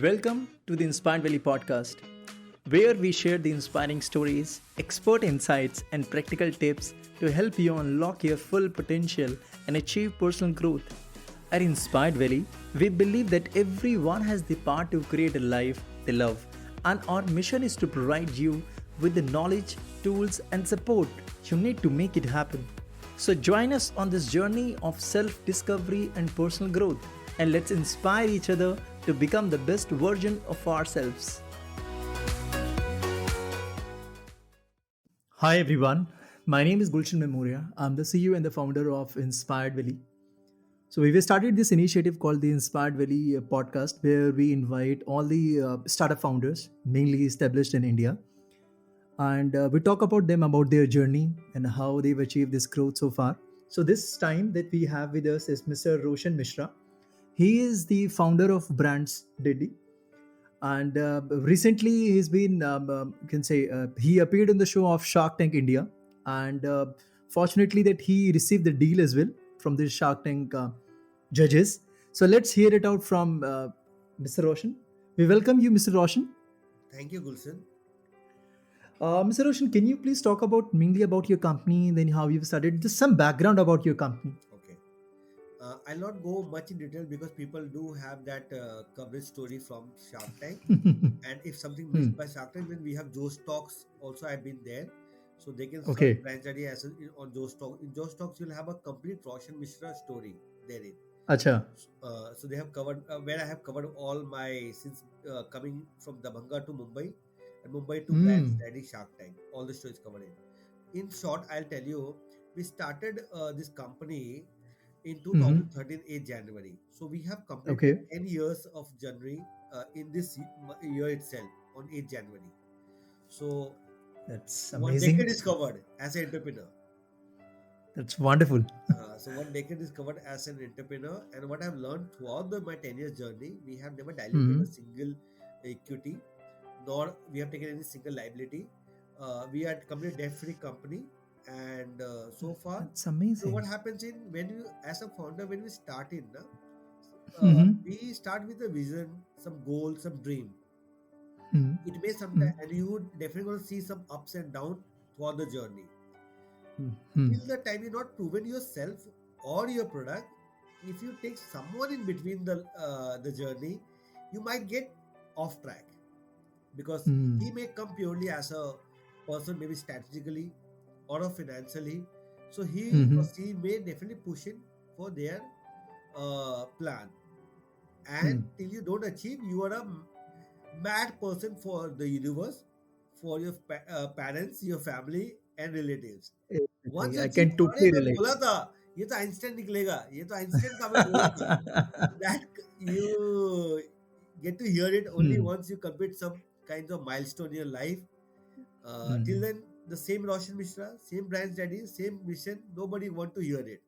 Welcome to the Inspired Valley podcast, where we share the inspiring stories, expert insights, and practical tips to help you unlock your full potential and achieve personal growth. At Inspired Valley, we believe that everyone has the power to create a life they love, and our mission is to provide you with the knowledge, tools, and support you need to make it happen. So join us on this journey of self discovery and personal growth, and let's inspire each other to become the best version of ourselves. Hi everyone, my name is Gulshan Memoria. I'm the CEO and the founder of Inspired Valley. So we've started this initiative called the Inspired Valley podcast, where we invite all the startup founders, mainly established in India, and we talk about them, about their journey and how they've achieved this growth so far. So this time that we have with us is Mr. Roshaan Mishra. He is the founder of Brandsdaddy, and recently he's been you can say he appeared in the show of Shark Tank India, and fortunately that he received the deal as well from the Shark Tank judges. So let's hear it out from Mr. Roshan. We welcome you, Mr. Roshan. Thank you, Gulshan. Mr. Roshan, can you please talk about mainly about your company, then how you've started, just some background about your company? Okay. I'll not go much in detail because people do have that coverage story from Shark Tank. And if something Hmm. missed by Shark Tank, then we have Joe Stocks also. I've been there. So they can search Okay. Brandsdaddy on Joe Stocks. In Joe Stocks, you'll have a complete Roshan Mishra story therein. Acha. So they have covered where I have covered all my since coming from Dabhanga to Mumbai and Mumbai to Hmm. Brandsdaddy Shark Tank. All the stories covered in. In short, I'll tell you, we started this company in Hmm. 2013 8 January. So we have completed Okay. 10 years of January in this year itself on 8 January. So That's one decade amazing. is covered as an entrepreneur. That's wonderful. So one decade is covered as an entrepreneur, and what I've learned throughout my 10 years journey, we have never diluted Hmm. a single equity, nor we have taken any single liability. We are completely debt-free company, and so far, That's so what amazing. happens in when you as a founder when we start in, Hmm. we start with a vision, some goal, some dream. Hmm. It may Hmm. sometimes, and you would definitely going to see some ups and downs throughout the journey Hmm. till the time you're not proven yourself or your product. If you take someone in between the journey, you might get off track because Hmm. he may come purely as a person, maybe strategically or financially. So he or Hmm. she may definitely push in for their plan, Hmm. and till you don't achieve, you are a mad person for the universe, for your parents, your family and relatives. Once Exactly. you I achieve, can अरे totally मैं relate. बोला था ये तो Einstein निकलेगा, ये तो Einstein का मैं बोला था. That you get to hear it only Hmm. once you complete some kinds of milestone in your life. Till Hmm. then, the same Roshan Mishra, same Brands Daddy, same mission, nobody want to hear it.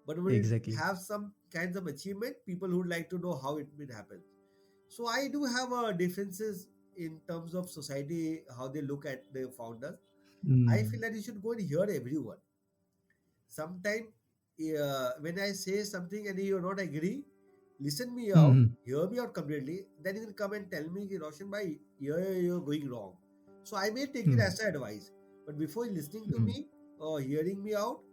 But when it Exactly. have some kinds of achievement, people would like to know how it been happen. So I do have differences in terms of society, how they look at the founders. I feel Hmm. that you should go and hear everyone. Sometimes when I say something and you not agree, listen me out, Hmm. hear me out completely. Then you can come and tell me, "Ki, Roshan bhai, here you're going wrong." So I may take it Hmm. as an advice. But before listening to Hmm. me or hearing me out,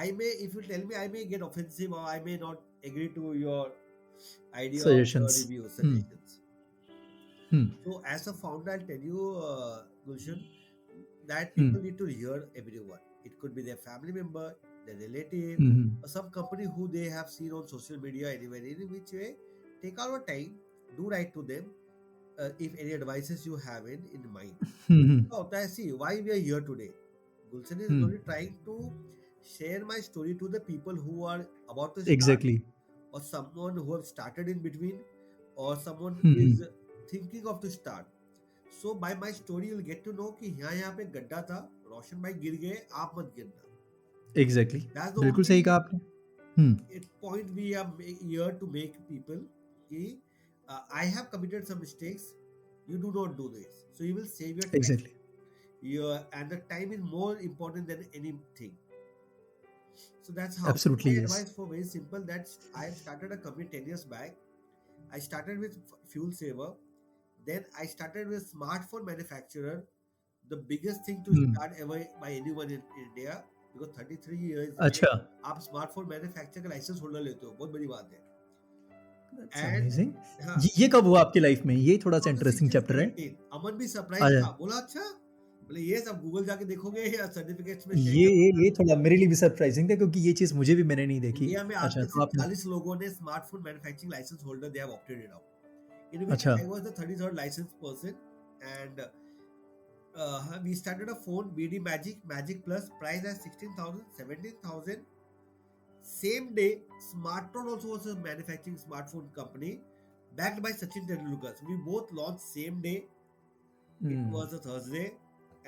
I may, if you tell me, I may get offensive or I may not agree to your idea of Suggestions. review Hmm. suggestions. Hmm. So as a founder, I'll tell you, Gulshan, that Hmm. people need to hear everyone. It could be their family member, their relative, Hmm. or some company who they have seen on social media anywhere. In which way, take our time, do write to them if any advices you have in mind. Hmm. Oh, I see why we are here today. Gulshan is Hmm. only trying to share my story to the people who are about to start, Exactly. or someone who have started in between, or someone Hmm. is thinking of to start. So by my story you'll get to know कि यहाँ पे गड्ढा था, रोशन भाई गिर गए, आप मत गिरना. Exactly. That's the बिल्कुल सही कहा only आपने. Hmm. point we are here to make people कि I have committed some mistakes, you do not do this, so you will save your time. Exactly. And the time is more important than anything. So that's how. So Absolutely my yes. advice for very simple, that I started a company 10 years back. I started with fuel saver. Then I started with smartphone manufacturer, the biggest thing to Hmm. start ever by anyone in India, because 33 years में अच्छा. आप smartphone manufacture का licence holder लेते हो, बहुत बड़ी बात है. That's and amazing. हाँ, ये कब हुआ आपकी लाइफ में? ये थोड़ा सा इंटरेस्टिंग 2016 चैप्टर है. 17 अमन भी सरप्राइज अच्छा. था, बोला अच्छा, बोले ये सब गूगल जाके देखोगे या सर्टिफिकेट्स में चेक ये कर. ये ये थोड़ा मेरे लिए भी सरप्राइजिंग था क्योंकि ये चीज़ मुझे भी मैंने नहीं देखी. इंडिया में आज अच्छा, तक तो सिर्फ आपने. 40 लोगों ने smartphone manufacturing license holder they have opted it out, in which अच्छा. I was the 33rd licensed person. And we started a phone BD Magic Plus, price as 16,000, 17,000. Same day, Smartphone also was a manufacturing smartphone company backed by Sachin Tendulkar. So we both launched same day. It Hmm. was a Thursday,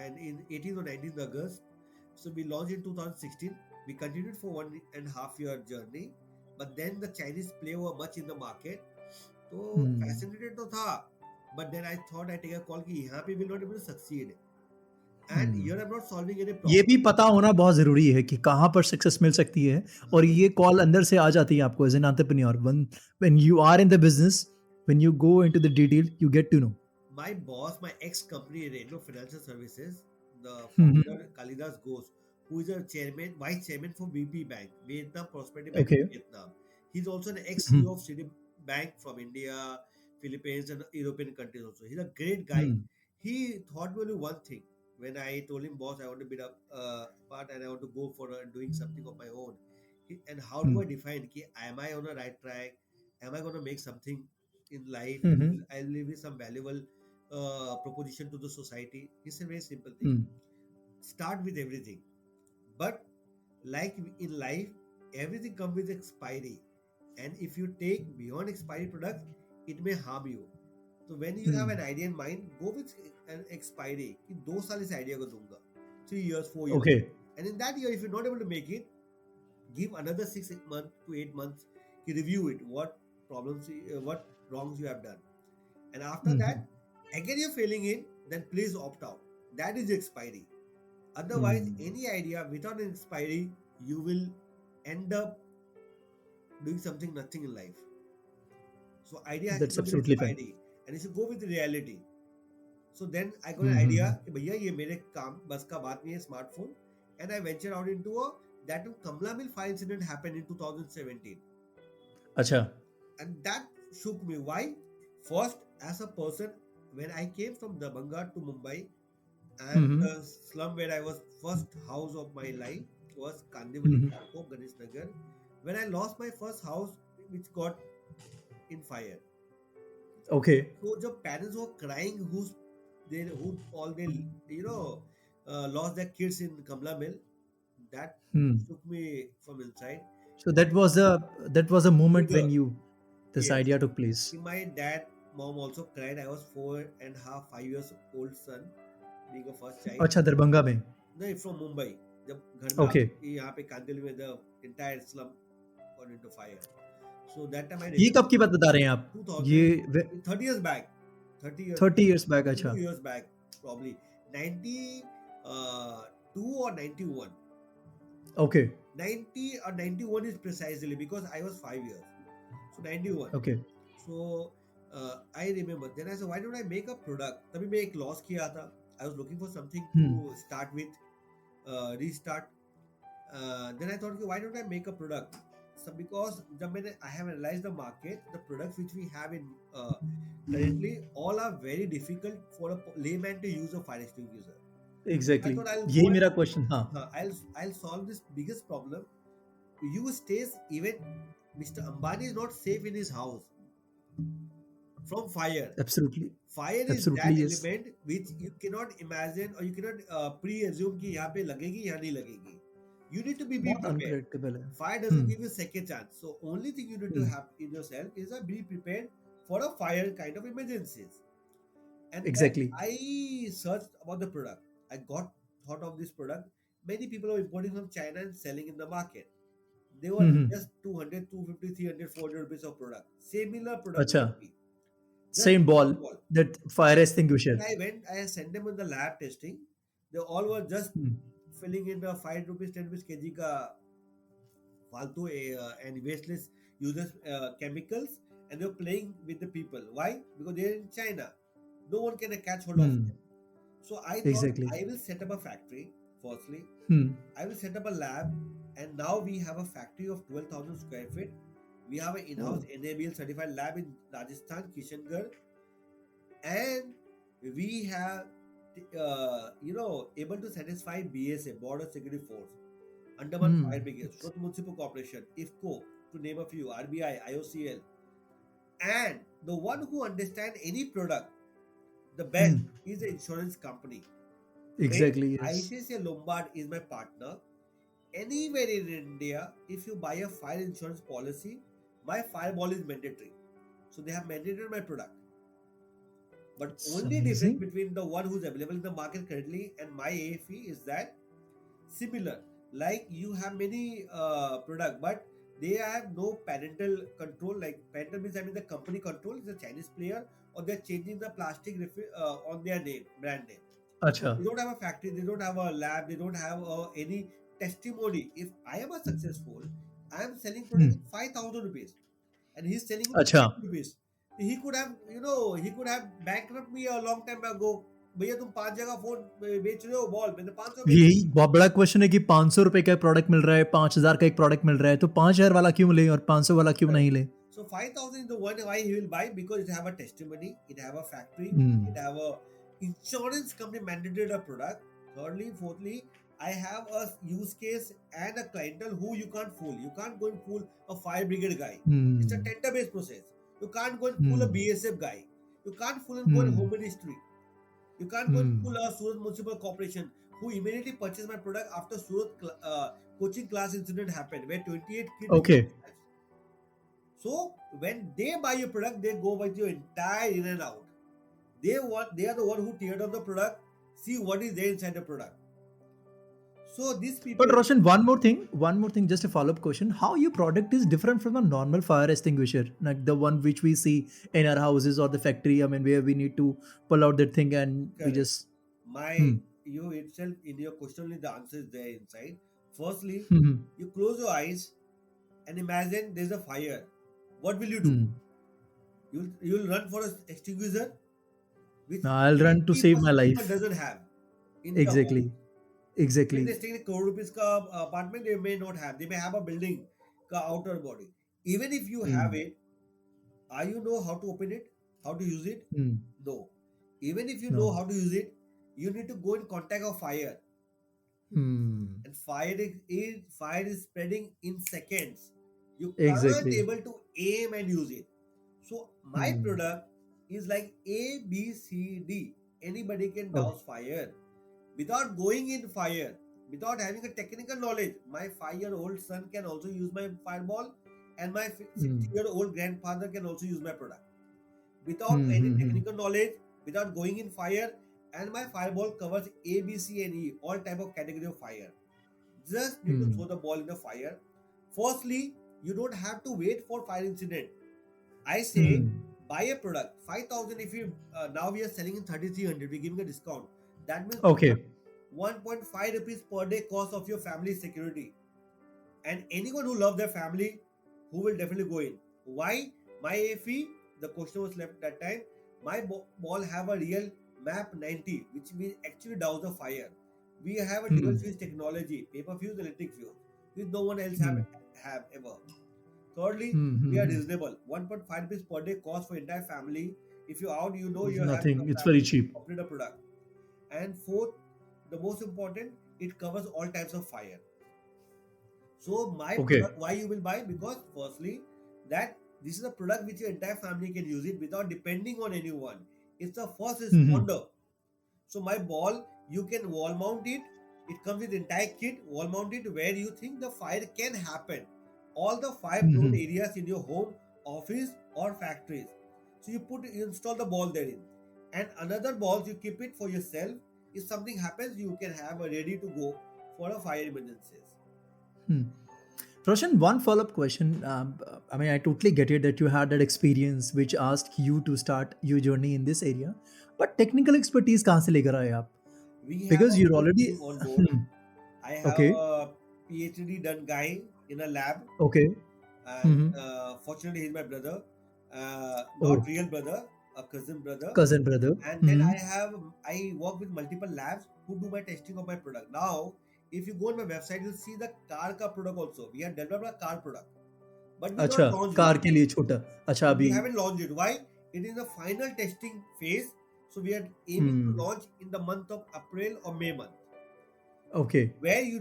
and in 18th or 19th August. So we launched in 2016. We continued for 1.5 year journey, but then the Chinese play were much in the market. So Hmm. fascinated to tha, but then I thought I take a call कि यहाँ पे will not able to succeed, and Hmm. here I'm not solving any ये भी problem. पता होना बहुत ज़रूरी है कि कहाँ पर सक्सेस मिल सकती है और हाँ. ये कॉल अंदर से आ जाती है आपको as an entrepreneur when you are in the business, when you go into the detail, you get to know. My boss, my ex company, Reno Financial Services, the hmm, hmm. founder Kalidas Ghosh, who is a chairman, vice chairman for VP Bank, Vietnam Prosperity Bank okay. of Vietnam. He's also an ex hmm, CEO of City Bank from India, Philippines, and European countries also. He's a great guy. Hmm, He thought me only one thing. When I told him, boss, I want to build up part and I want to go for doing something of my own. And how hmm, do I define? Ki, am I on a right track? Am I going to make something in life? Hmm, hmm, I'll leave you some valuable proposition to the society. It's a very simple thing. Hmm, Start with everything, but like in life, everything comes with expiry, and if you take beyond expiry products, it may harm you. So when you hmm. have an idea in mind, go with an expiry कि 2 साल इस idea को दूंगा, 3 years, 4 years, okay. and in that year if you're not able to make it, give another 6 months to 8 months to review it, what problems, what wrongs you have done, and after hmm, that hmm, again you're failing in, then please opt out. That is the expiry. Otherwise, hmm. any idea without an expiry, you will end up doing something nothing in life. So idea has to that's come with absolutely fine. expiry, and you should go with reality. So then I got an hmm, hmm, idea हुँ. कि भैया ये मेरे काम बस का बात नहीं है smartphone, and I ventured out into a that Kamla Mill fire incident happened in 2017, अच्छा. and that shook me. Why? First, as a person, when I came from Dabanga to Mumbai, hmm, and hmm, the slum where I was first house of my life was hmm, Kandivali, hmm. Kharkov, Ganesh Nagar. When I lost my first house, which got in fire, okay. so the parents were crying, who all they lost their kids in Kamla Mill. That hmm. shook me from inside. So that was a moment when Trigger, you this yes. Idea took place. My dad, mom also cried. I was 4.5, 5 years old son, being a first child. अच्छा, दरभंगा में. नहीं, from Mumbai. जब घर में okay. यहाँ पे कांदिवली में the entire slum got into fire. So that time I ये remember कब की बात बता रहे हैं आप? 2000, ये वे 30 years back, 30 years 30 back, years back. 32 अच्छा. years back, probably 92 or 91. Okay. 90 or 91 is precisely because I was 5 years. So 91. Okay. So I remember. Then I said, why don't I make a product? तभी मैं एक loss किया था. I was looking for something hmm. to start with, restart. Then I thought, why don't I make a product? So because I have analyzed the market, the products which we have in currently all are very difficult for a layman to use a fire extinguisher. I exactly. thought I'll go यही and मेरा question. हाँ. I'll solve this biggest problem. You stays, even Mr. Ambani is not safe in his house from fire. Absolutely. Fire is that absolutely yes. element which you cannot imagine or you cannot pre-assume कि यहाँ पे लगेगी यहाँ नहीं लगेगी. You need to be बहुत prepared. Unpredictable है. Fire hmm, doesn't give you second chance. So only thing you need to hmm. have in yourself is a be prepared for a fire kind of emergencies. And then exactly. I searched about the product. I got thought of this product. Many people are importing from China and selling in the market. They were hmm, hmm. just 200, 250, 300, 400 rupees of product. Similar product अच्छा. like me. Just same similar ball ball. That fire When extinguisher. I went, I sent them on the lab testing. They all were just hmm. filling in the 5 rupees, 10 rupees kg ka faltu and wasteless uses chemicals, and they were playing with the people. Why? Because they're in China. No one can catch hold of Hmm. them. So I thought Exactly. I will set up a factory. Firstly, Hmm. I will set up a lab, and now we have a factory of 12,000 square feet. We have an in-house Oh. NABL certified lab in Rajasthan, Kishangarh, and we have, able to satisfy BSA, Border Security Force, Andaman Hmm. Fire Brigade, State Municipal Corporation, IFCO, to name a few, RBI, IOCL, and the one who understands any product the best Hmm. is the insurance company. When Exactly. Yes. ICICI Lombard is my partner, anywhere in India, if you buy a fire insurance policy, my fireball is mandatory. So they have mandated my product. But It's only difference amazing. between the one who's available in the market currently and my AFE is that similar. Like you have many product, but they have no parental control. Like parental means I mean the company control is a Chinese player, or they're changing the plastic on their name, brand name. So Acha. they don't have a factory, they don't have a lab, they don't have any testimony. If I am a successful, I am selling product Hmm. in 5,000 rupees, and he's selling in Acha. 20 rupees. He could have, he could have bankrupt me a long time ago. भैया तुम 5 जगह phone बेच रहे हो ball मैंने 500 बेचा. यही बहुत बड़ा क्वेश्चन है कि 500 रुपए का प्रोडक्ट मिल रहा है, 5,000 का एक प्रोडक्ट मिल रहा है, तो 5,000 वाला क्यों ले और 500 वाला क्यों Correct. नहीं ले? So 5,000 is the one why he will buy because it have a testimony, it have a factory, Hmm. it have a insurance company mandated a product. Thirdly, fourthly, I have a use case and a clientele who you can't fool. You can't go and fool a fire brigade guy. It's a Hmm. tender based process. You can't go and fool a Hmm. BSF guy. You can't fool and go in Hmm. home ministry. You can't go and Hmm. fool a Surat Municipal Corporation who immediately purchased my product after Surat coaching class incident happened where 28 kids lost Okay. their lives. So when they buy your product, they go with your entire in and out. They are the one who tear down the product, see what is there inside the product. So these But people, Roshan, one more thing, just a follow-up question. How your product is different from a normal fire extinguisher, like the one which we see in our houses or the factory? I mean, where we need to pull out that thing and we correct. just. My Hmm. you itself in your question only the answer is there inside. Firstly, Hmm. you close your eyes and imagine there's a fire. What will you do? Hmm. You'll run for a extinguisher which I'll run to save my 80% people life. doesn't have in their home. Exactly. Even Exactly. they stay in a crore rupees ka apartment, they may not have. They may have a building ka outer body. Even if you have Hmm. it, are you know how to open it? How to use it? Hmm. No. Even if you know No. how to use it, you need to go in contact of fire. Hmm. And fire is spreading in seconds. You can't Exactly. able to aim and use it. So my Hmm. product is like A, B, C, D. Anybody can Oh. douse fire without going in fire, without having a technical knowledge. My 5-year-old son can also use my fireball, and my Hmm. 60-year-old grandfather can also use my product without Hmm. any Hmm. Hmm. technical knowledge, without going in fire. And my fireball covers A, B, C, and E, all type of category of fire. Just need to Hmm. throw the ball in the fire. Firstly, you don't have to wait for fire incident. I say Hmm. buy a product 5,000. If you now we are selling in 3,300, we're giving a discount. That means Okay. 1.5 rupees per day cost of your family security. And anyone who love their family, who will definitely go in. Why? My AFE, the question was left that time. My ball have a real map 90, which we actually douse the fire. We have a dual Hmm. fuse technology, paper fuse, electric fuse, which no one else Hmm. have ever. Thirdly, Hmm. we Hmm. are Hmm. reasonable. 1.5 rupees per day cost for entire family. If you're out, you know It's you're having nothing. a It's very family, cheap. complete a product. And fourth, the most important, it covers all types of fire. So my Okay. product, why you will buy? Because firstly, that this is a product which your entire family can use it without depending on anyone. It's the first Hmm. Hmm. responder. So my ball, you can wall mount it. It comes with entire kit, wall mount it where you think the fire can happen. All the fire Hmm. prone Hmm. areas in your home, office, or factories. So you install the ball therein. And another balls you keep it for yourself. If something happens, you can have a ready to go for a fire emergencies. Hmm. Roshan, one follow-up question. I mean, I totally get it that you had that experience which asked you to start your journey in this area. But technical expertise कहाँ से लेकर आए आप? We have Because a you're full already. team on board. I have Okay. a PhD done guy in a lab, Okay. and Hmm. fortunately, he's my brother. Not Oh. real brother, a cousin brother, Cousin brother. and then Hmm. I work with multiple labs who do my testing of my product. Now, if you go on my website, you'll see the car ka product also. We have developed a car product, but we अच्छा, not launched it. Car के लिए छोटा. अच्छा We अभी. haven't launched it. Why? It is the final testing phase. So we are aiming to Hmm. launch in the month of April or May month, Okay. where you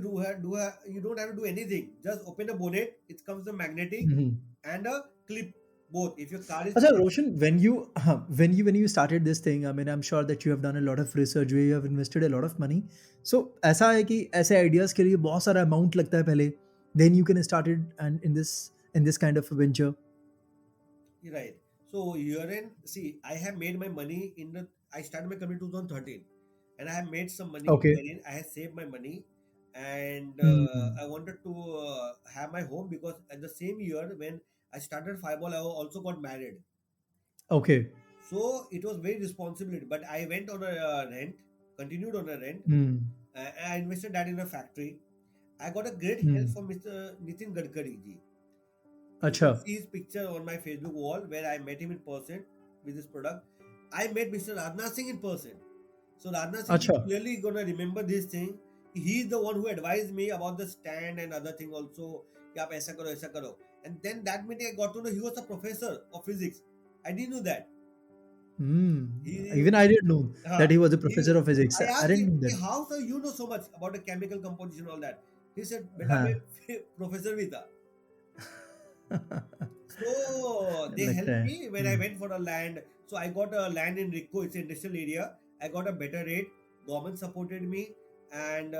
you don't have to do anything. Just open the bonnet. It comes the magnetic Hmm. and a clip both. If your car is अच्छा chipped, Roshan, when you started this thing, I mean, I'm sure that you have done a lot of research where you have invested a lot of money. So ऐसा है कि ऐसे ideas के लिए बहुत सारा amount लगता है पहले, then you can start it and in this kind of a venture. right. So here in see, I have made my money in the. I started my company 2013, and I have made some money Okay. wherein I have saved my money, and Hmm. I wanted to have my home because at the same year when I started Fireball, I also got married. Okay. So it was very responsibility. But I went on a rent, continued on a rent. Hmm. I invested that in a factory. I got a great help Hmm. from Mr. Nitin Gadkari ji. You अच्छा. can see his picture on my Facebook wall where I met him in person with this product. I met Mr. Rajnath Singh in person. So Rajnath Singh is अच्छा. clearly gonna remember this thing. He's the one who advised me about the stand and other thing also. कि आप ऐसा करो ऐसा करो. And then that meeting I got to know he was a professor of physics. I didn't know that. Hmm. He, Even I didn't know that uh, he was a he professor of physics. I I asked didn't him, know कि that. how sir you know so much about the chemical composition and all that. He said, बेटा हाँ. मैं professor भी था. So they लगता helped है. me when I went for a land. So I got a land in Rico, it's an industrial area. I got a better rate. Government supported me, and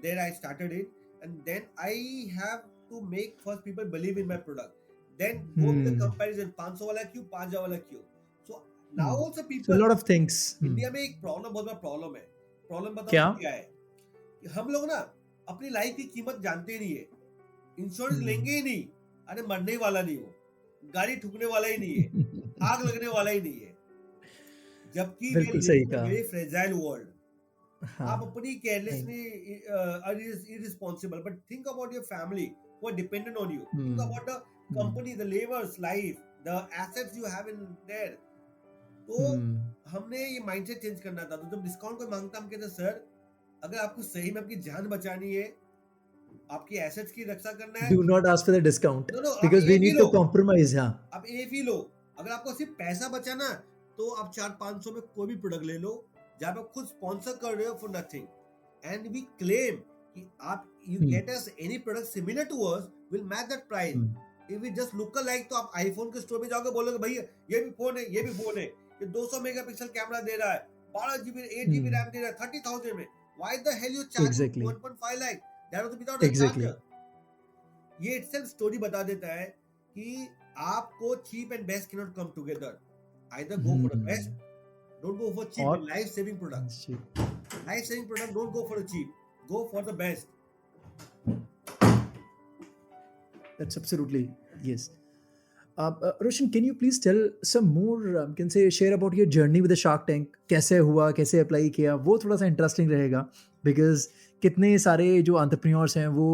there I started it. And then I have to make first people believe in my product. Then go with the Hmm. comparison. 500 वाला क्यों 5,000 वाला क्यों? So now Hmm. also So a people lot of things. Hmm. India में एक problem बहुत बड़ा problem है. Problem बताओ क्या? क्या है? कि हम लोग ना अपनी लाइफ की कीमत जानते ही नहीं है. इंश्योरेंस लेंगे Hmm. ही नहीं. अरे मरने ही वाला नहीं वो. गाड़ी ठुकने वाला ही नहीं है. आग लगने वाला ही नहीं है. जबकि वी आर बिल्कुल सही लिविंग इन कहा. Very fragile world. हाँ. आप अपनी नहीं. Carelessly irresponsible, but think about your family who are dependent on you. Think Hmm. about the Hmm. company, the laborers life, the assets you have in there. तो Hmm. हमने ये mindset change करना था. तो जब डिस्काउंट कोई मांगता हम कहते सर, अगर आपको सही में आपकी जान बचानी है, आपकी एसेट्स की रक्षा करना है, Do not ask for the discount no no आप because ए we भी need लो. to compromise. हाँ. आप ए भी लो. अगर आपको सिर्फ पैसा बचाना, तो आप 400-500 में कोई भी प्रोडक्ट ले लो जहाँ पे आप खुद स्पॉन्सर कर रहे हो for nothing. And we claim कि आप you Hmm. Get us any product similar to us will match that price. Hmm. If we just look like, तो आप आईफोन के स्टोर में जाओगे बोलोगे भैया ये भी फोन है, ये भी फोन है, ये 200 मेगापिक्सल कैमरा दे रहा है, 12 GB 8 GB Hmm. रैम दे रहा है 30,000 में. Why the hell you charging Exactly. 1.5 lakh, that was without a Exactly. Charger. ये इटसेल्फ स्टोरी बता देता है कि आपको cheap and best can not come together. Either go for the Hmm. Best, don't go for cheap और and life saving product. Life saving product, don't go for the cheap, go for the best. that's absolutely yes. Roshan, can you please tell some more? Can say share about your journey with the Shark Tank. कैसे हुआ, कैसे apply किया, वो थोड़ा सा interesting रहेगा because कितने सारे जो एंटरप्रेन्योर्स हैं वो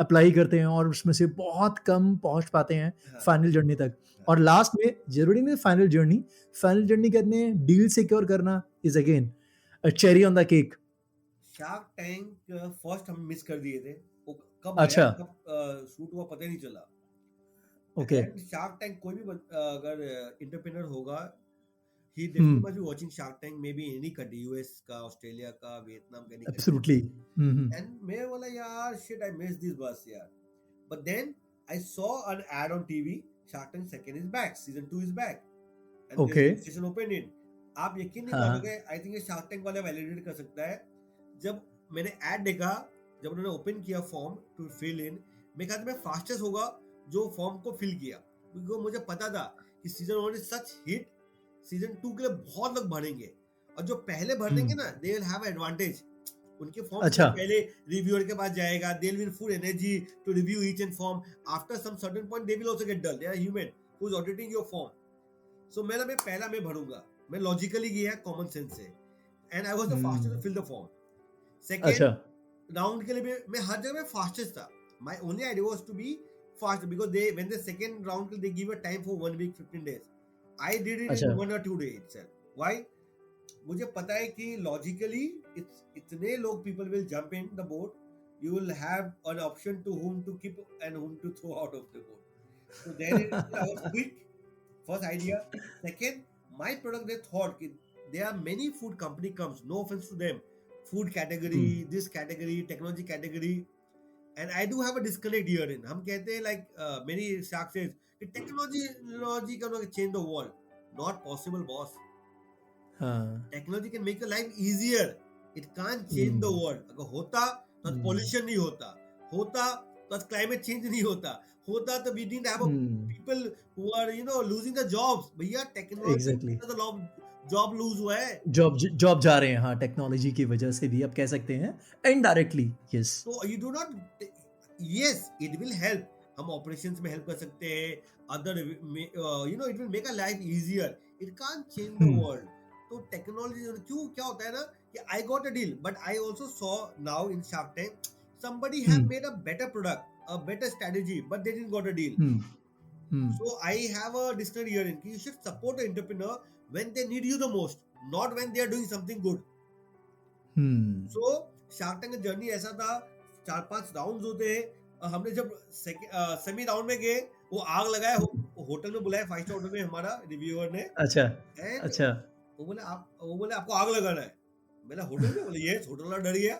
अप्लाई करते हैं और उसमें से बहुत कम पहुंच पाते हैं हाँ, फाइनल जर्नी तक. हाँ. और लास्ट में जरूरी नहीं फाइनल जर्नी करने डील सिक्योर करना is again cherry on the cake. Shark tank first हम मिस कर दिए थे. वो कब आया अच्छा. कब शूट हुआ पता ही नहीं चला. ओके. एंड शार्क टैंक कोई भी अगर इंटरप्रेन्योर होगा, he definitely hmm. must be watching Shark Tank, maybe any country, US का, ऑस्ट्रेलिया का, वियतनाम का, any country. Absolutely. Hmm. And मैं बोला यार shit, I missed this bus यार. But then I saw an ad on TV. Shark Tank second is back, season 2 is back, and there's okay. registration open in. आप यकीन नहीं हाँ. मानोगे, I think ये शार्क टैंक वाला validate कर सकता है. जब मैंने एड देखा, जब उन्होंने ओपन किया फॉर्म टू फिल इन, मैं कहा था मैं फास्टेस्ट होगा जो फॉर्म को फिल किया, क्योंकि मुझे पता था कि season 1 is such hit, season 2 के लिए बहुत लोग भरेंगे, और जो पहले भर देंगे हम्म. ना, दे विल हैव एडवांटेज. उनके फॉर्म अच्छा. पहले रिव्यूअर के पास जाएगा, they will full energy to review each and form. After some certain point they will also get dull, they are human who is auditing your form. So मैं पहला मैं भरूंगा, मैं लॉजिकली गया कॉमन सेंस से, and I was the fastest to hmm. Fill the form. अच्छा. Second round के लिए मैं हर जगह में फास्टेस्ट था. My only idea was to be fast, because they when the second round they give a time for 1 week 15 days. I did it in अच्छा. 1 or 2 days itself. Why? मुझे पता है कि logically इतने लोग people will jump in the boat. You will have an option to whom to keep and whom to throw out of the boat. So then I was quick. First idea. Second, my product they thought कि there are many food company comes. No offense to them. Food category, Hmm. this category, technology category, and I do have a disconnect here in. हम कहते हैं like many shark says कि technology can change the world. Not possible, boss. हाँ. Technology can make your life easier. It can't change the Hmm. world. अगर होता तो आज Hmm. pollution नहीं होता. होता तो आज climate change नहीं होता. होता तो we didn't have a Hmm. people who are losing the jobs. भैया technology Exactly. तो job lose हुआ है. जॉब जा रहे हैं, हाँ, टेक्नोलॉजी की वजह से भी आप कह सकते हैं, indirectly. Yes. So you do not. Yes, it will help. हम operations में help कर सकते हैं. Other it will make our life easier. It can't change the Hmm. world. तो टेक्नोलॉजी क्यों क्या होता है ना कि I got a deal, but I also saw now in Shark Tank somebody have Hmm. made a better product, a better strategy, but they didn't got a deal. Hmm. Hmm. So I have a dictionary here in you should support an entrepreneur when they need you the most, not when they are doing something good. Hmm. So shark tank का journey ऐसा था 4-5 rounds होते हैं हमने जब semi round में गए वो आग लगाया होटल में बुलाया 5 स्टार होटल में हमारा रिव्यूअर ने अच्छा. एंड अच्छा. वो बोले आपको आग लगाना है मैंने होटल में बोले यस होटल वाला डर गया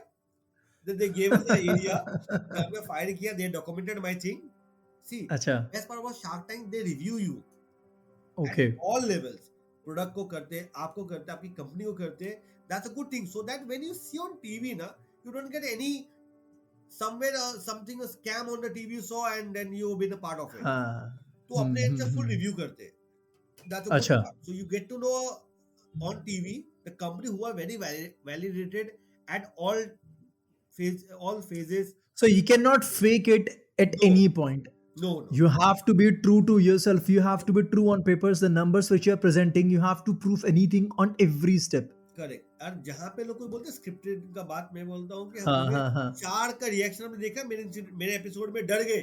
they gave us the area जहां पे फायर किया they documented my thing see अच्छा. As per about shark tank they review you at okay. all levels product को करते आपको करते आपकी कंपनी को करते that's a good thing so that when you see on TV na you don't get any somewhere something a scam on the TV you saw and then you've been a part of it हाँ. तो अपने and से full हम्म. Review करते that's a good अच्छा. part so you get to know on TV the company who are very validated at all phases So you cannot fake it at no any point. no You have to be true to yourself. You have to be true on papers. The numbers which you are presenting, you have to prove anything on every step. Correct और जहां पे लोग कोई बोलते हैं scripted का बात मैं बोलता हूँ कि हाँ, हमने हाँ, हाँ. चार का रिएक्शन हमने देखा मेरे एपिसोड में डर गए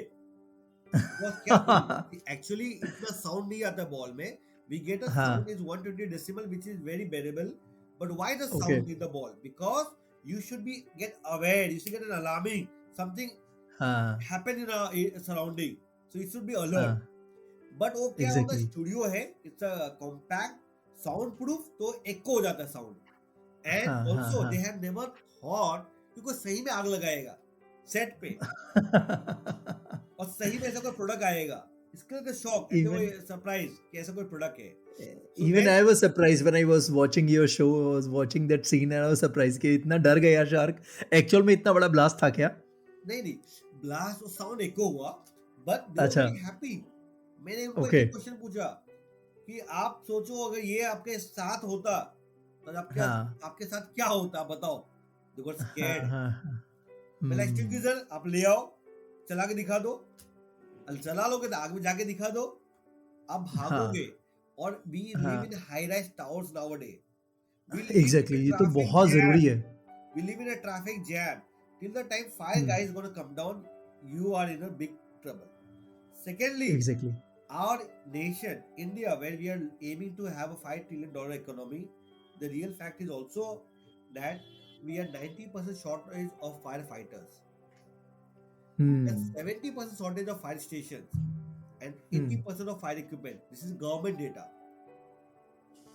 बस क्या बोलूं एक्चुअली इतना साउंड नहीं आता बॉल में we get a हाँ. sound is 120 decimal which is very bearable but why the Okay. sound in the ball because you should be get aware you should get an alarming something हाँ. happen in a surrounding so you should be alert हाँ. But वो क्या होगा Exactly. Studio है it's a compact sound proof तो एको हो जाता है साउंड एंड हाँ, हाँ, ऑल्सो हाँ. दे हैव नेवर थॉट कि कोई सही में आग लगाएगा सेट पे और सही में ऐसा कोई प्रोडक्ट आएगा इसके लिए शॉक ऐसे कोई even सरप्राइज कि ऐसा कोई प्रोडक्ट है सो even देन I was surprised when I was watching your show. I was watching that scene and I was surprised कि इतना डर गया शार्क. Actual में इतना बड़ा blast था क्या? नहीं ब्लास्ट और साउंड एको हुआ बट दे वर अच्छा. वेरी हैप्पी मैंने उनको एक Okay. क्वेश्चन पूछा कि आप सोचो अगर ये आपके साथ होता तो हाँ. आपके साथ क्या होता बताओ दे वर हाँ, स्कैर्ड हाँ, हाँ. पहला हम्म. एक्सटिंग्विशर आप ले आओ चला के दिखा दो चला लोगे तो आग में जाके दिखा दो आप भागोगे हाँ. और वी लिव हाँ. In high rise towers nowadays we live in exactly a ये तो ट्रैफिक बहुत जरूरी जैम है. we live in a traffic jam till the time fire guy hmm. is going to come down you are in a big trouble secondly exactly. our nation India where we are aiming to have a $5 trillion economy the real fact is also that we are 90% shortage of firefighters there's hmm. 70% shortage of fire stations and hmm. 80% of fire equipment this is government data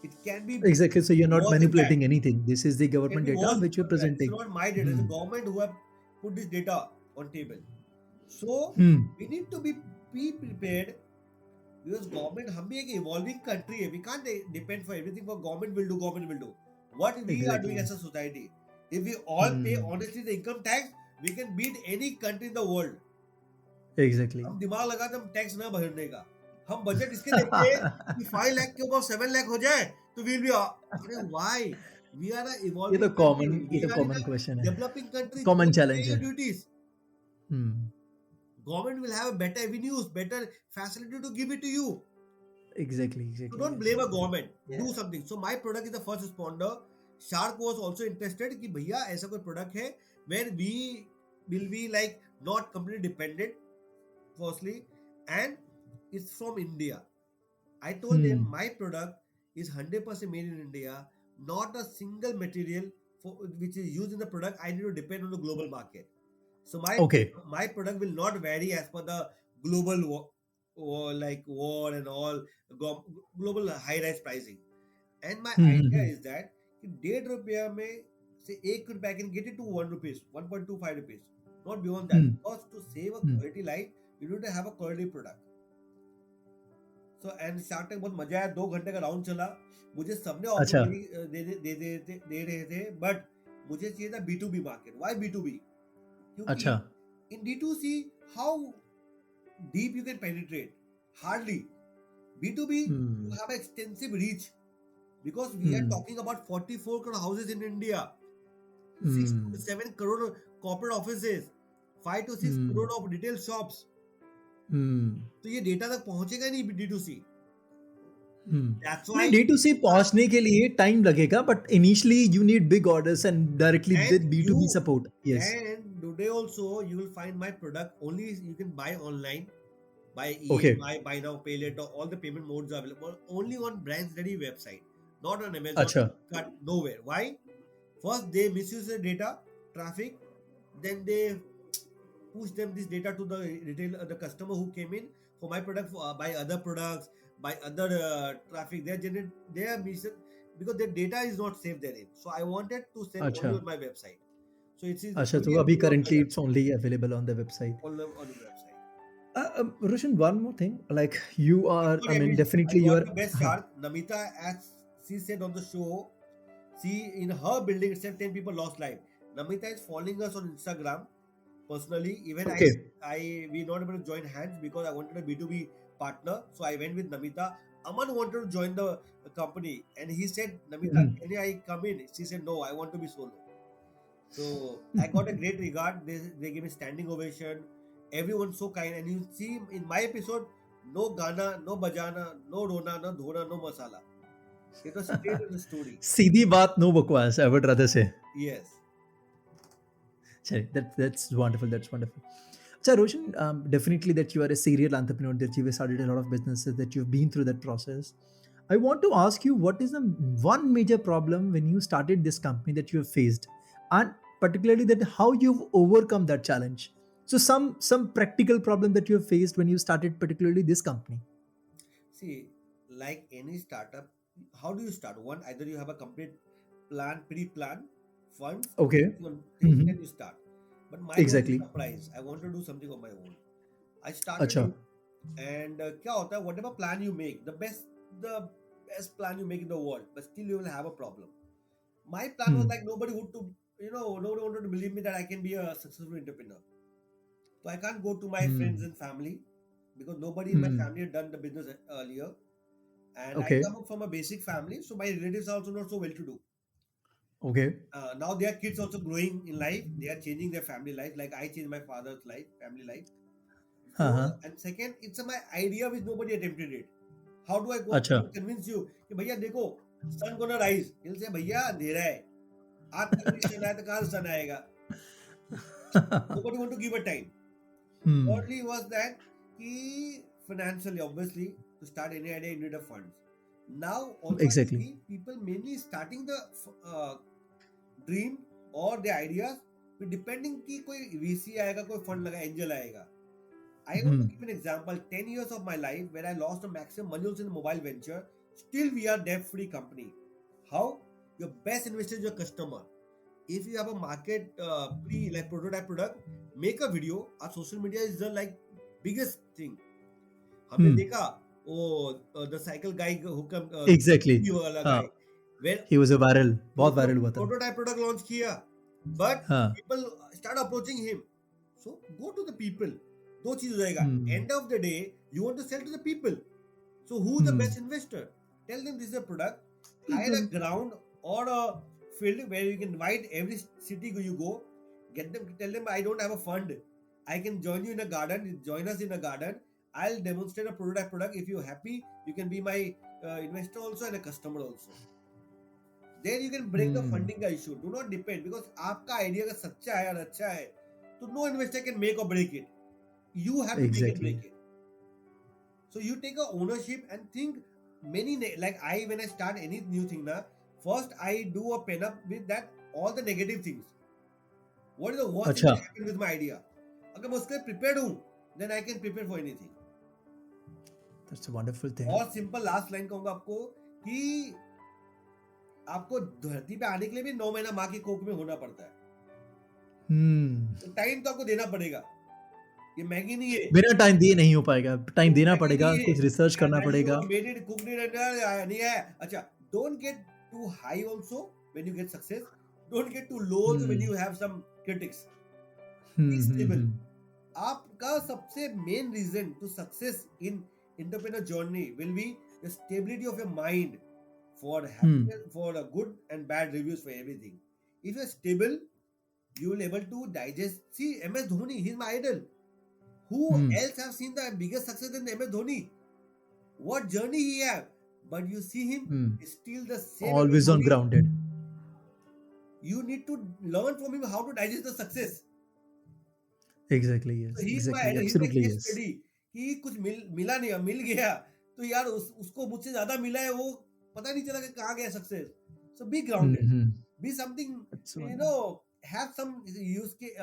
it can be Exactly. So you're not worse than that manipulating anything. This is the can government be data worse which you're than that. It's presenting. not my data. It's the Hmm. government who have put this data on table. So Hmm. we need to be prepared because government हम भी एक evolving country है. We can't depend for everything for government will do. Government will do. What we are doing Exactly. as a society. If we all pay Hmm. honestly the income tax, we can beat any country in the world. Exactly. हम दिमाग लगाते हम tax ना भरने का हम budget इसके देखते हैं कि 5 लाख के ऊपर 7 लाख हो जाए तो विल बी अरे why we are a evolving country ये वी तो are in common a question है. डेवलपिंग कंट्री कॉमन गवर्नमेंट पे चैलेंज है. Your duties Hmm. government will have a better avenues better facility to give it to you Exactly. so Exactly. don't blame a government Yeah. do something so my product is the first responder shark was also interested कि भैया ऐसा कोई product है where we will be like not completely dependent firstly and it's from India I told them Hmm. my product is 100% made in India, not a single material for which is used in the product. I need to depend on the global market. So Okay. my product will not vary as per the global like war and all global high rise pricing. And my Hmm. Hmm, idea hmm. is that कि 1.5 रुपया में say 1 रुपया I can get it to 1 rupees, 1.25 rupees, not beyond that. Hmm. Because to save a Hmm. quality life, you need to have a quality product. So and shark tank बहुत मजा आया, 2 घंटे का round चला। मुझे सबने offer अच्छा। दे रहे थे, बट मुझे चाहिए था B to B market. Why B to B? क्योंकि अच्छा। In D to C how deep you can penetrate, hardly. B to B you Hmm. Have extensive reach because we are Hmm. talking about 44 crore houses in India, 6 to Hmm. 7 crore corporate offices, 5 to 6 crore Hmm. of retail shops। Hmm. तो ये data तक पहुंचेगा नहीं D to C. That's नहीं, why D to C पहुंचने के लिए time लगेगा, but initially you need big orders and directly and B to B you support. Yes. and today also you will find my product only you can buy online by okay. EMI, buy now, pay later. All the payment modes are available only on Brandsdaddy website, not on Amazon, अच्छा। Flipkart, nowhere. Why? First, they misuse the data traffic, then they push them this data to the retail the customer who came in for my product by other products, by other traffic. They are mis because their data is not safe therein. So I wanted to sell अच्छा। only on my website. So it is अच्छा, तो only अभी available on my currently it's website. Only available on the website. On the website. Roshan, one more thing, like you are, I Sorry, mean, I definitely you got are. the best shark. Namita, as she said on the show, see in her building itself, 10 people lost life. Namita is following us on Instagram personally. Even Okay. we not able to join hands because I wanted a B2B partner. So I went with Namita. Aman wanted to join the company and he said, Namita, Mhm. can I come in? She said, no, I want to be solo. So I got a great regard. They gave me standing ovation. Everyone's so kind. And you see in my episode, no Ghana, no Bajana, no Rona, no Dhona, no Masala. It was straight in the story. सीधी बात, no बकवास, I would rather say. Yes. Sorry, that's wonderful. That's wonderful. So, Roshan, definitely that you are a serial entrepreneur, that you have started a lot of businesses, that you've been through that process. I want to ask you, what is the one major problem when you started this company that you have faced, and particularly that how you've overcome that challenge. So, some practical problem that you have faced when you started, particularly this company. See, like any startup, how do you start? One, either you have a complete plan, pre-plan, funds, Okay. things, Mm-hmm. then you start. But mine was a Exactly. surprise. I want to do something on my own. I started Acha. it, and क्या होता है, whatever plan you make, the best plan you make in the world, but still you will have a problem. My plan was Hmm. like nobody wanted to believe me that I can be a successful entrepreneur. So I can't go to my friends Hmm. and family because nobody in my Hmm. family had done the business earlier. And I Okay. come up from a basic family, so my relatives are also not so well to do. Okay. Now their kids also growing in life, they are changing their family life, like I changed my father's life, family life. So, Uh-huh. and second, it's my idea which nobody attempted it. How do I go Acha. to convince you कि भैया देखो sun gonna rise? He'll say भैया अंधेरा है, आज तक नहीं sun आया तो कहाँ से sun आएगा? Nobody want to give a time. Hmm. Thirdly was that कि financially, obviously, to start any idea you need a funds. Now also I Exactly. see people mainly starting the dream और the ideas depending कि कोई VC आएगा, कोई fund लगा, angel आएगा। I want to Hmm. give an example. 10 years of my life where I lost the maximum money also in mobile venture. Still, we are debt-free company. How? Your best investor is your customer. If you have a market like prototype product, make a video. Our social media is the like biggest thing. हमने Hmm. देखा वो the cycle गाय हुकम Exactly. वाला guy हाँ. Where He was a viral. बहुत उसने viral हुआ था. प्रोटोटाइप प्रोडक्ट लॉन्च किया, बट हाँ. People start approaching him. So go to the people. दो चीज हो जाएगा, Hmm. End of the day you want to sell to the people. So who the Hmm. Best investor? Tell them this is a product, hire a People. Ground और a field where you can invite every city you go, get them, tell them I don't have a fund, I can join you in a garden, join us in a garden, I'll demonstrate a prototype product, if you're happy you can be my investor also and a customer also. Then you can break the Hmm. funding का issue. Do not depend because आपका idea अगर सच्चा है और अच्छा है तो no investor can make or break it. You have to make it Exactly. break it. So you take a ownership and think like I when I start any new thing na, first I do a pen up with that all the negative things. What is the worst thing अच्छा. that happened with my idea? अगर मैं उसके लिए prepared हूँ, then I can prepare for anything. That's a wonderful thing. और simple last line कहूंगा आपको कि आपको धरती पे आने के लिए भी 9 महीना माँ की कोख में होना पड़ता है. तो टाइम तो आपको देना पड़ेगा. ये मैगी नहीं है. बिना टाइम दिए नहीं हो पाएगा. टाइम देना मैगी पड़ेगा, नहीं है. कुछ रिसर्च करना And पड़ेगा. you made it, cooked it, and नहीं है. अच्छा, don't get too high also when you get success. Don't get too low also when you have some critics. Be stable. आपका सबसे main reason to success in entrepreneur journey will be the stability of your mind for happiness, for a good and bad reviews for everything. If you're stable, you will able to digest. See, MS Dhoni, he's my idol. Who else have seen the biggest success than MS Dhoni? What journey he have? But you see him, he's still the same. Always on grounded. You need to learn from him how to digest the success. Exactly, yes. So he's Exactly, my idol. absolutely, He's my case yes. study. कि कुछ मिला नहीं, मिल गया तो यार उसको मुझसे ज्यादा मिला है, वो पता नहीं चला कि कहाँ गया success. So be grounded. Be something, you know, have some use के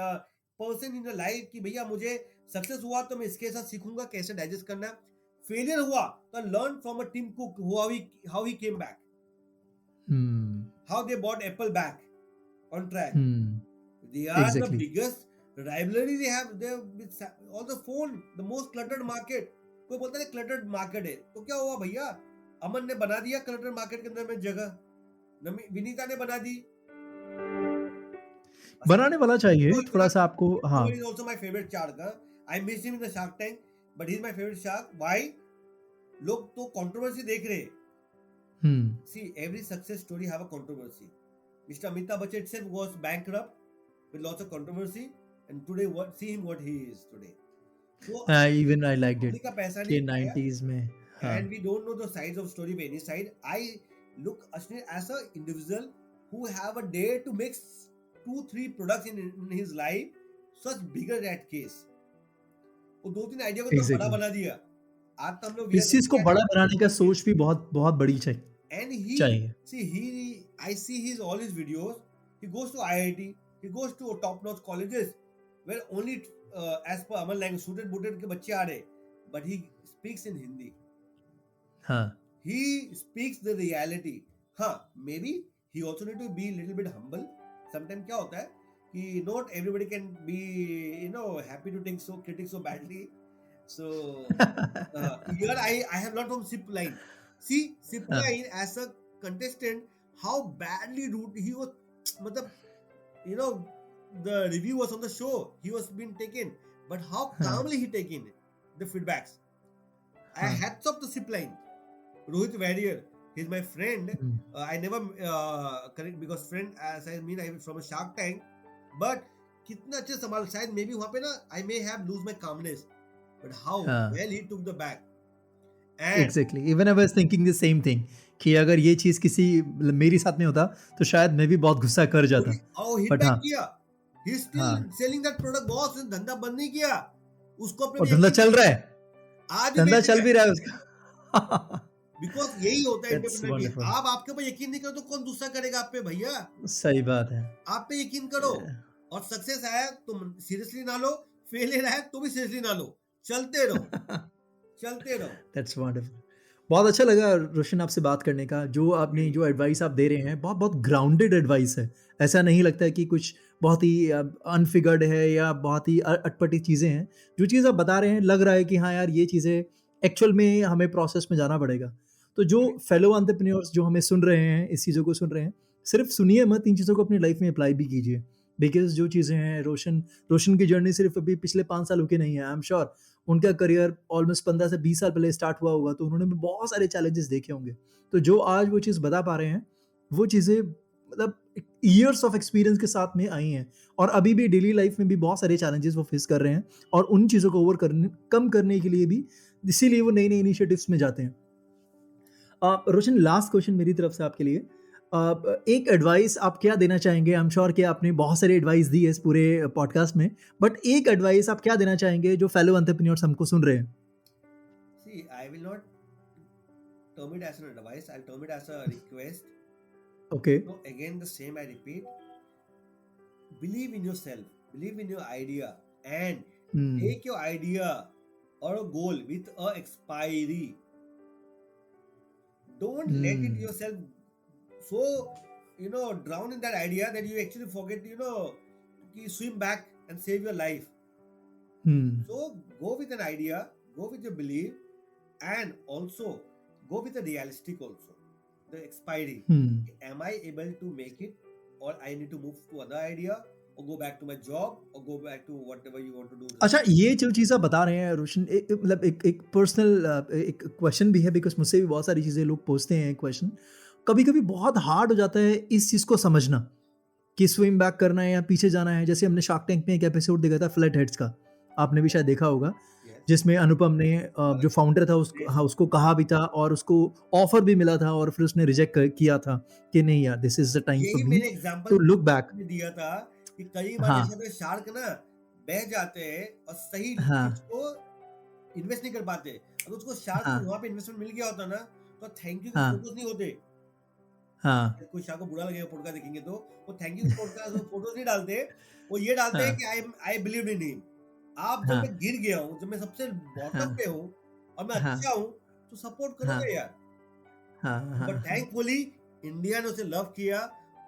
person in your life कि भैया मुझे सक्सेस हुआ तो मैं इसके साथ सीखूंगा कैसे डाइजेस्ट करना है. फेलियर हुआ तो learn from a Tim Cook how he came back. How they brought Apple back on track. They are the biggest rivalry they have. They with all the phone, the most cluttered market. कोई बोलता है cluttered market है, तो क्या हुआ भैया? अमन ने बना दिया cluttered market के अंदर में जगह. विनीता ने बना दी. बनाने वाला चाहिए थोड़ा सा आपको. हाँ. He is also my favorite shark. I miss him in the Shark Tank, but he is my favorite shark. Why? लोग तो controversy देख रहे. See, every success story have a controversy. Mr. Amitabh Bachchan itself was bankrupt with lots of controversy, and today see him what he is today. So, even I liked it. का पैसा कि नहीं 90s में. And we don't know the sides of story by any side. I look Ashwin as an individual who have a dare to make 2-3 products in his life, such bigger that case. वो 2-3 idea को तो बड़ा बना दिया. आज तो हम लोग इस चीज को बड़ा बनाने का सोच भी बहुत बहुत बड़ी चाहिए. And I see his all his videos. He goes to IIT. He goes to top-notch colleges where only as per Amal language suited booted के बच्चे आ रहे. But he speaks in Hindi. हाँ. He speaks the reality. हाँ, maybe he also need to be a little bit humble. Sometimes क्या होता है कि not everybody can be, you know, happy to take critics so badly. So here I have learned from Zip Line. See, Zip Line as a contestant, how badly rude he was. मतलब, you know, the review was on the show. He was being taken, but how calmly he taken the feedbacks. I hats off to Zip Line. Rohit Warrior, he's my friend. I never correct because friend as I mean I'm from a Shark Tank, but कितना अच्छे संभाल. शायद maybe वहाँ पे ना I may have lose my calmness, but how well he took the back. And Exactly. Even I was thinking the same thing कि अगर ये चीज किसी मेरी साथ में होता तो शायद मैं भी बहुत गुस्सा कर जाता. he back किया. He's still selling that product. boss उसने धंधा बंद नहीं किया. उसको अपने धंधा चल रहा है. आज धंधा चल भी रहा है उसका. Because यही होता है entrepreneur में. आप आपके ऊपर यकीन नहीं करो तो कौन दूसरा करेगा आप पे भैया. सही बात है. आप पे यकीन करो और सक्सेस आया तो सीरियसली ना लो, फेलियर आया तो भी सीरियसली ना लो. चलते रहो. चलते रहो. That's wonderful. बहुत अच्छा लगा रोशन आपसे बात करने का. जो आपने जो एडवाइस आप दे रहे हैं बहुत बहुत ग्राउंडेड एडवाइस है. ऐसा नहीं लगता है कि कुछ बहुत ही अनफिगर्ड है या बहुत ही अटपटी चीज़ें हैं. जो चीज़ आप बता रहे हैं लग रहा है कि हाँ यार ये चीज़ें एक्चुअल में हमें प्रोसेस में जाना पड़ेगा. तो जो फेलो एंटरप्रेन्योर्स जो हमें सुन रहे हैं, इस चीज़ों को सुन रहे हैं, सिर्फ सुनिए मत, इन चीज़ों को अपनी लाइफ में अप्लाई भी कीजिए. बिकॉज जो चीज़ें हैं रोशन की जर्नी सिर्फ अभी पिछले 5 सालों की नहीं है. आई एम श्योर उनका करियर ऑलमोस्ट 15 से 20 साल पहले स्टार्ट हुआ होगा, तो उन्होंने भी बहुत सारे चैलेंजेस देखे होंगे. तो जो आज वो चीज़ बता पा रहे हैं वो चीज़ें मतलब ईयर्स ऑफ एक्सपीरियंस के साथ में आई हैं और अभी भी डेली लाइफ में भी बहुत सारे चैलेंजेस वो फेस कर रहे हैं और उन चीज़ों को कम करने के लिए भी इसीलिए वो नई नई इनिशिएटिव्स में जाते हैं. रोशन, लास्ट क्वेश्चन मेरी तरफ से आपके लिए. एक एडवाइस आप क्या देना चाहेंगे? आई एम श्योर कि आपने बहुत सारी एडवाइस दी है इस पूरे पॉडकास्ट में, बट एक एडवाइस आप क्या देना चाहेंगे जो फेलो एंटरप्रेन्योर्स हमको सुन रहे हैं? See, I will not term it as an advice. I'll term it as a request. Okay. No, again the same. I repeat. Believe in yourself. Believe in your idea, and Hmm. take your idea or a goal with a expiry. Don't let it Hmm. yourself so drown in that idea that you actually forget to swim back and save your life. Hmm. So go with an idea, go with your belief, and also go with the realistic also, the expiry. Hmm. Am I able to make it, or I need to move to other idea, or go back to my job, or go back to whatever you want to do the अच्छा, next. ये जो चीज़ आप बता रहे हैं रोशन, मतलब एक personal एक क्वेश्चन भी है, बिकॉज़ मुझसे भी बहुत सारी चीज़ें लोग पूछते हैं क्वेश्चन। कभी-कभी बहुत हार्ड हो जाता है इस चीज़ को समझना कि स्विम बैक करना है या पीछे जाना है। जैसे हमने शार्क टैंक में एक एपिसोड देखा था फ्लैट हेड्स का, आपने भी शायद देखा होगा, Yes. जिसमें अनुपम ने जो फाउंडर था Yes. हाँ, उसको कहा भी था और उसको ऑफ़र भी मिला था और फिर उसने रिजेक्ट क किया था कि नहीं यार, this is the time for यही मी मैंने एग्जांपल टू लुक बैक। में दिया था कि कई बार हाँ, जैसे होता है शार्क ना बह जाते हैं और सही हाँ, चीज को इन्वेस्ट नहीं कर पाते। अगर उसको शार्क को हाँ, वहां पे इन्वेस्टमेंट मिल गया होता ना, तो थैंक यू के हाँ, फोटोज नहीं होते। हाँ, कोई शार्क को बुरा लगेगा पॉडकास्ट देखेंगे तो वो थैंक यू पॉडकास्ट फोटोज नहीं डालते। वो ये डालते हैं हाँ, कि आई बिलीव इन हिम। आप जब हाँ, मैं गिर गया हूँ, जब मैं सबसे हाँ, बॉटम पे हूँ और मैं हाँ, अच्छा हूँ, तो सपोर्ट हाँ, करोगे यार। हाँ, हाँ, बट हाँ, थैंकफुली इंडिया ने उसे लव किया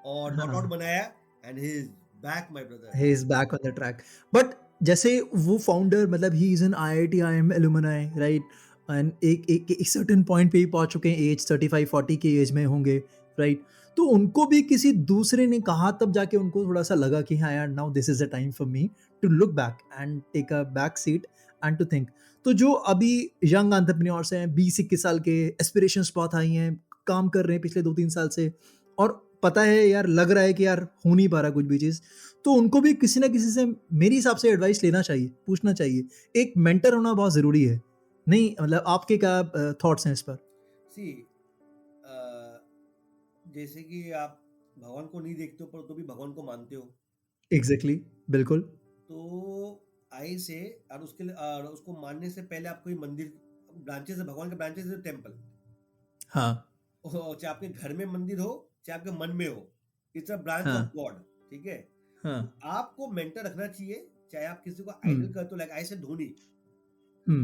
और नॉट आउट हाँ। बनाया, and he is back my brother. He is back on the track. But जैसे वो फाउंडर, मतलब he is an IIT IIM alumni, right? And एक एक एक सर्टेन पॉइंट पे ही पहुंच चुके हैं, एज 35-40 की एज में होंगे, राइट? तो उनको भी किसी दूसरे ने कहा, तब जाके उनको थोड़ा सा लगा कि हाँ यार, now this is the time for me to look back and take a back seat and to think. तो जो अभी यंग एंटरप्रेन्योर्स हैं, 20-21 साल के, एस्पिरेशंस बहुत हाई हैं, काम कर रहे हैं पिछले 2-3 साल से, और पता है यार, लग रहा है कि यार हो नहीं पा रहा कुछ भी चीज़, तो उनको भी किसी ना किसी से मेरे हिसाब से एडवाइस लेना चाहिए, पूछना चाहिए। एक मेंटर होना बहुत ज़रूरी है। नहीं, मतलब आपके क्या थॉट्स हैं इस पर? सी, जैसे कि आप भगवान को नहीं देखते हो पर तो भी भगवान को मानते हो। एग्ज़ैक्टली, बिल्कुल। तो आई से, और उसके लिए और उसको मानने से पहले आप कोई मंदिर, ब्रांचेस है भगवान के, ब्रांचेस है टेम्पल। हाँ, चाहे आपके घर में मंदिर हो, चाहे आपके मन में हो, इट्स अ ब्रांच हाँ, ऑफ गॉड। ठीक है। हाँ। तो आपको मेंटर रखना चाहिए, चाहे आप किसी को हुँ, आइडल करते हो, लाइक आई से धोनी। हुँ,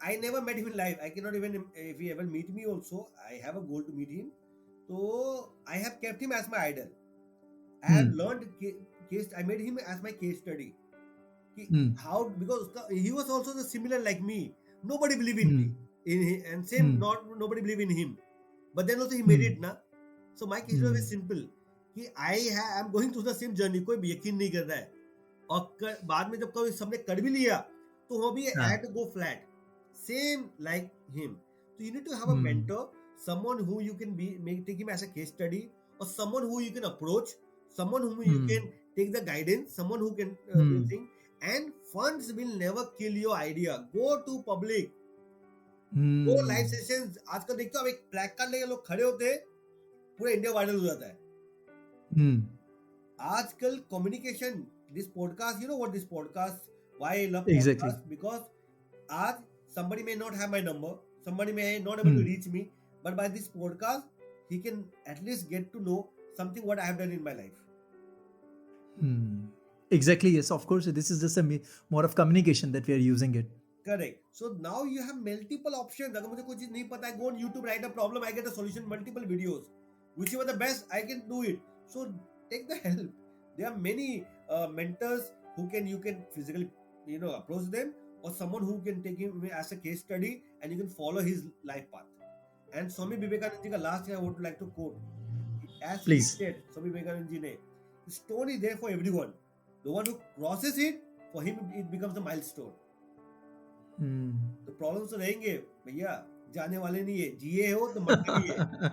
I never met him in life. I cannot even, if he ever meet me also, I have a goal to meet him. So I have kept him as my idol. I hmm, have learned case. I made him as my case study. कि हुँ, how, because he was also the similar like me. Nobody believe in hmm, me, and hmm, same not nobody believe in him. But then also he hmm, made it na. So my case was very hmm, simple. कि I am going through the same journey. कोई भी यकीन नहीं कर रहा है, और बाद में जब कभी सबने कर भी लिया, तो वो भी हाँ, had to go flat, same like him. So you need to have a hmm, mentor, someone who you can take him as a case study, or someone who you can approach, someone whom you hmm, can take the guidance, someone who can do hmm, things. And funds will never kill your idea. Go to public, go live hmm, sessions. आजकल देखते हो, अब एक plaque card लेके लोग खड़े होते हैं, पूरा इंडिया वायरल हो जाता है। हुँ, आजकल communication, this podcast, you know what this podcast, why I love exactly. podcast, because आज somebody may not have my number, somebody may not able hmm, to reach me, but by this podcast he can at least get to know something what I have done in my life. Hmm, exactly, yes, of course this is just a more of communication that we are using it. Correct. So now you have multiple options. अगर मुझे कोई चीज नहीं पता है, go on YouTube, write a problem, I get a solution, multiple videos, whichever the best I can do it. So take the help. There are many mentors who can, you can physically approach them, or someone who can take him as a case study, and you can follow his life path. And Swami Vivekananda ji ka last thing I would like to quote, as he please. said, Swami Vivekananda ji ne, the stone is there for everyone. The one who crosses it, for him it becomes a milestone. हुँ। तो problems तो रहेंगे भैया, जाने वाले नहीं है, जिए हो तो मरने भी है।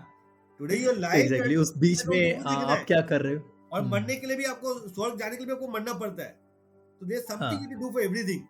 टुडे योर लाइफ एग्ज़ैक्टली, उस बीच में जरूर सीखना आप है, क्या कर रहे हो? और हुँ, मरने के लिए भी आपको, स्वर्ग जाने के लिए भी आपको मरना पड़ता है। तो देयर इज हाँ। Something to do for everything.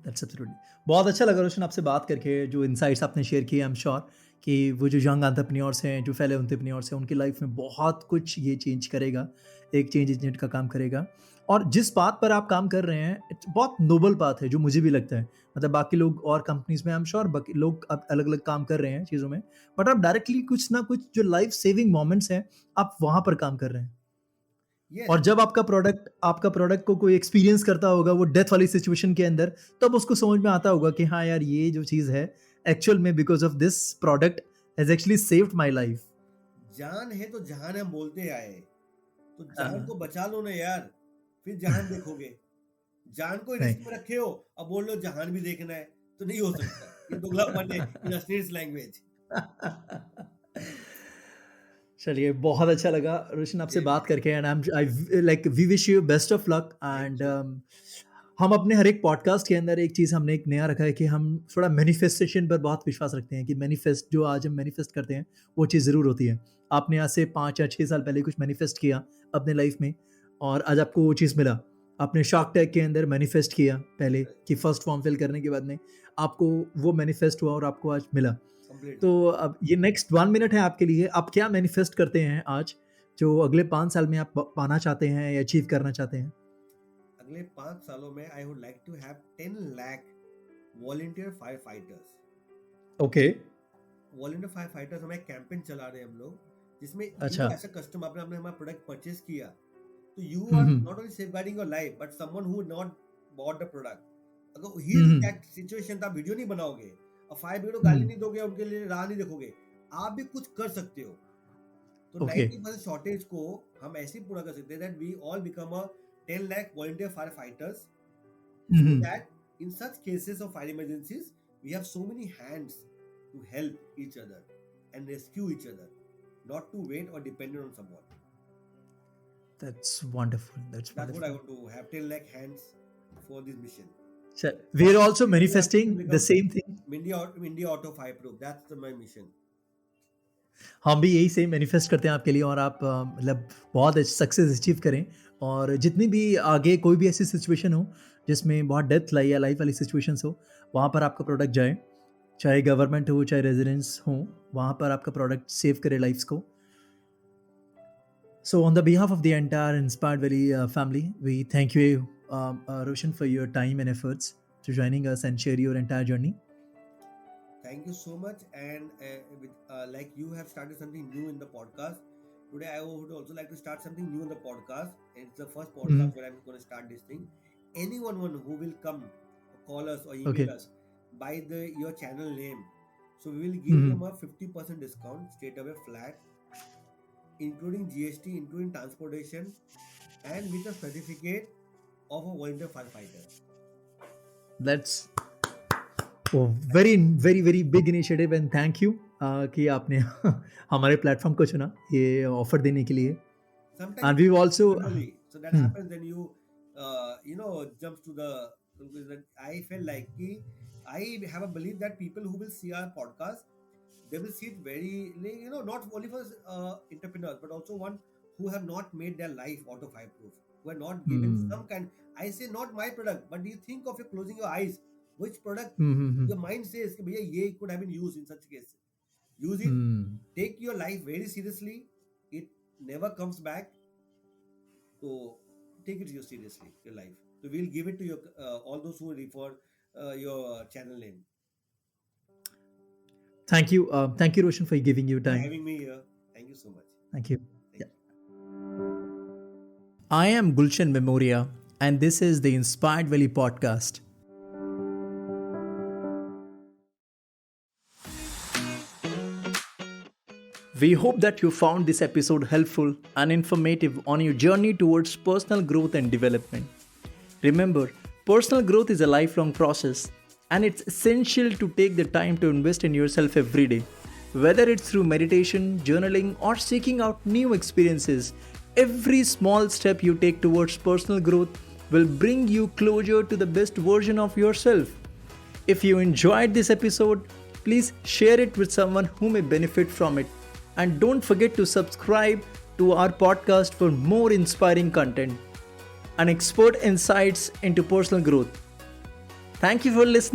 That's absolutely. बहुत अच्छा लगा रोशन आपसे बात करके, जो इनसाइट्स आपने शेयर किए, आई एम श्योर कि वो जो यंग एंटरप्रेन्योर्स हैं, जो फेलो एंटरप्रेन्योर्स हैं, उनकी लाइफ में बहुत कुछ ये चेंज करेगा, एक चेंज एजेंट का काम करेगा। और जिस बात पर आप काम कर रहे हैं बहुत नोबल बात है, जो मुझे भी लगता है। मतलब बाकी लोग और कंपनीज में आई एम श्योर बाकी लोग अब अलग अलग काम कर रहे हैं चीज़ों में, बट आप डायरेक्टली कुछ ना कुछ जो लाइफ सेविंग मोमेंट्स हैं आप वहां पर काम कर रहे हैं। Yes, और जब आपका प्रोडक्ट को कोई एक्सपीरियंस करता होगा वो डेथ वाली सिचुएशन के अंदर, तब उसको समझ में आता होगा कि हाँ यार, ये जो चीज़ है एक्चुअल में because of this product has actually saved my life. जान है तो जहान हम बोलते आए, तो जान को बचा लो ना यार, फिर जहान देखोगे। जान को नहीं। रिस्क में रखे हो, अब बोल लो जहान भी देखना है, तो नहीं हो सकता। ये दोगलापन है इन अ स्टेट्स लैंग्वेज। चलिए, बहुत अच्छा लगा रोशन आपसे सेम बात हियर। करके, and I like we wish you best of luck. Thank and you. हम अपने हर एक पॉडकास्ट के अंदर एक चीज़ हमने एक नया रखा है कि हम थोड़ा मैनिफेस्टेशन पर बहुत विश्वास रखते हैं कि मैनिफेस्ट जो आज हम मैनिफेस्ट करते हैं वो चीज़ ज़रूर होती है। आपने आज से 5 या 6 साल पहले कुछ मैनिफेस्ट किया अपने लाइफ में, और आज आपको वो चीज़ मिला। आपने शार्क टैग के अंदर मैनिफेस्ट किया पहले कि फर्स्ट फॉर्म फिल करने के बाद में आपको वो मैनिफेस्ट हुआ और आपको आज मिला। कंप्लीटली। तो अब ये नेक्स्ट 1 मिनट है आपके लिए। आप क्या मैनिफेस्ट करते हैं आज, जो अगले 5 साल में आप पाना चाहते हैं या अचीव करना चाहते हैं? अगले 5 सालों में I would like to have 10 lakh volunteer firefighters. Okay. Volunteer firefighters हमें कैंपेन चला रहे हैं हम लोग, जिसमें अच्छा। यू एज अ कस्टमर, आपने आपने हमारा प्रोडक्ट परचेज किया, तो you are hmm. Not only safeguarding your life but someone who not bought the product. अगर ही हम्म। दैट सिचुएशन, तो आप वीडियो नहीं बनाओगे और फायर ब्रिगेड को गाली हम्म। नहीं दोगे, उनके लिए राह नहीं देखोगे, आप भी कुछ कर सकते हो। तो ओके। 90% शॉर्टेज को हम ऐसे ही पूरा कर सकते हैं that we all become a 10 lakh volunteer firefighters, so hmm. that in such cases of fire emergencies we have so many hands to help each other and rescue each other, not to wait or dependent on someone. That's wonderful. That's That's what I wonderful. want to have, 10 lakh hands for this mission. So we are also We have to manifesting the become same thing. India auto fireproof. That's my mission. हम भी यही same manifest करते हैं आपके लिए, और आप मतलब बहुत सक्सेस अचीव करें, और जितनी भी आगे कोई भी ऐसी सिचुएशन हो जिसमें बहुत डेथ लाई या लाइफ वाली सिचुएशंस हो, वहाँ पर आपका प्रोडक्ट जाए, चाहे गवर्नमेंट हो चाहे रेजिडेंस हो, वहाँ पर आपका प्रोडक्ट सेव करे लाइफ्स को। So, on the behalf of the entire Inspired Valley family, we thank you, Roshan, for your time and efforts to joining us and share your entire journey. Thank you so much. And like you have started something new in the podcast. Today, I would also like to start something new in the podcast. It's the first Mhm. podcast where I'm going to start this thing. Anyone who will come, call us or Okay. email us by your channel name, so we will give Mhm. them a 50% discount straight away flat, including GST, including transportation, and with a certificate of a volunteer firefighter. That's a very, very, very big initiative, and thank you कि आपने हमारे platform को चुना ये offer देने के लिए। Sometimes And we've also randomly, so that Hmm. happens, then you jumps to the conclusion. I felt like I have a belief that people who will see our podcast, they will see it very, not only for entrepreneurs but also one who have not made their life auto fireproof, who are not given Hmm. some kind. I say not my product, but you think of your closing your eyes, which product Hmm. your mind says कि भैया ये could have been used in such case. Use it. Hmm. Take your life very seriously. It never comes back. So take it seriously, your life. So we'll give it to your all those who refer your channel name. Thank you, Roshan, for giving your For time. having me here. Thank you so much. Thank you. Thank Yeah. you. I am Gulshan Memoria, and this is the Inspired Valley podcast. We hope that you found this episode helpful and informative on your journey towards personal growth and development. Remember, personal growth is a lifelong process, and it's essential to take the time to invest in yourself every day. Whether it's through meditation, journaling, or seeking out new experiences, every small step you take towards personal growth will bring you closer to the best version of yourself. If you enjoyed this episode, please share it with someone who may benefit from it. And don't forget to subscribe to our podcast for more inspiring content and expert insights into personal growth. Thank you for listening.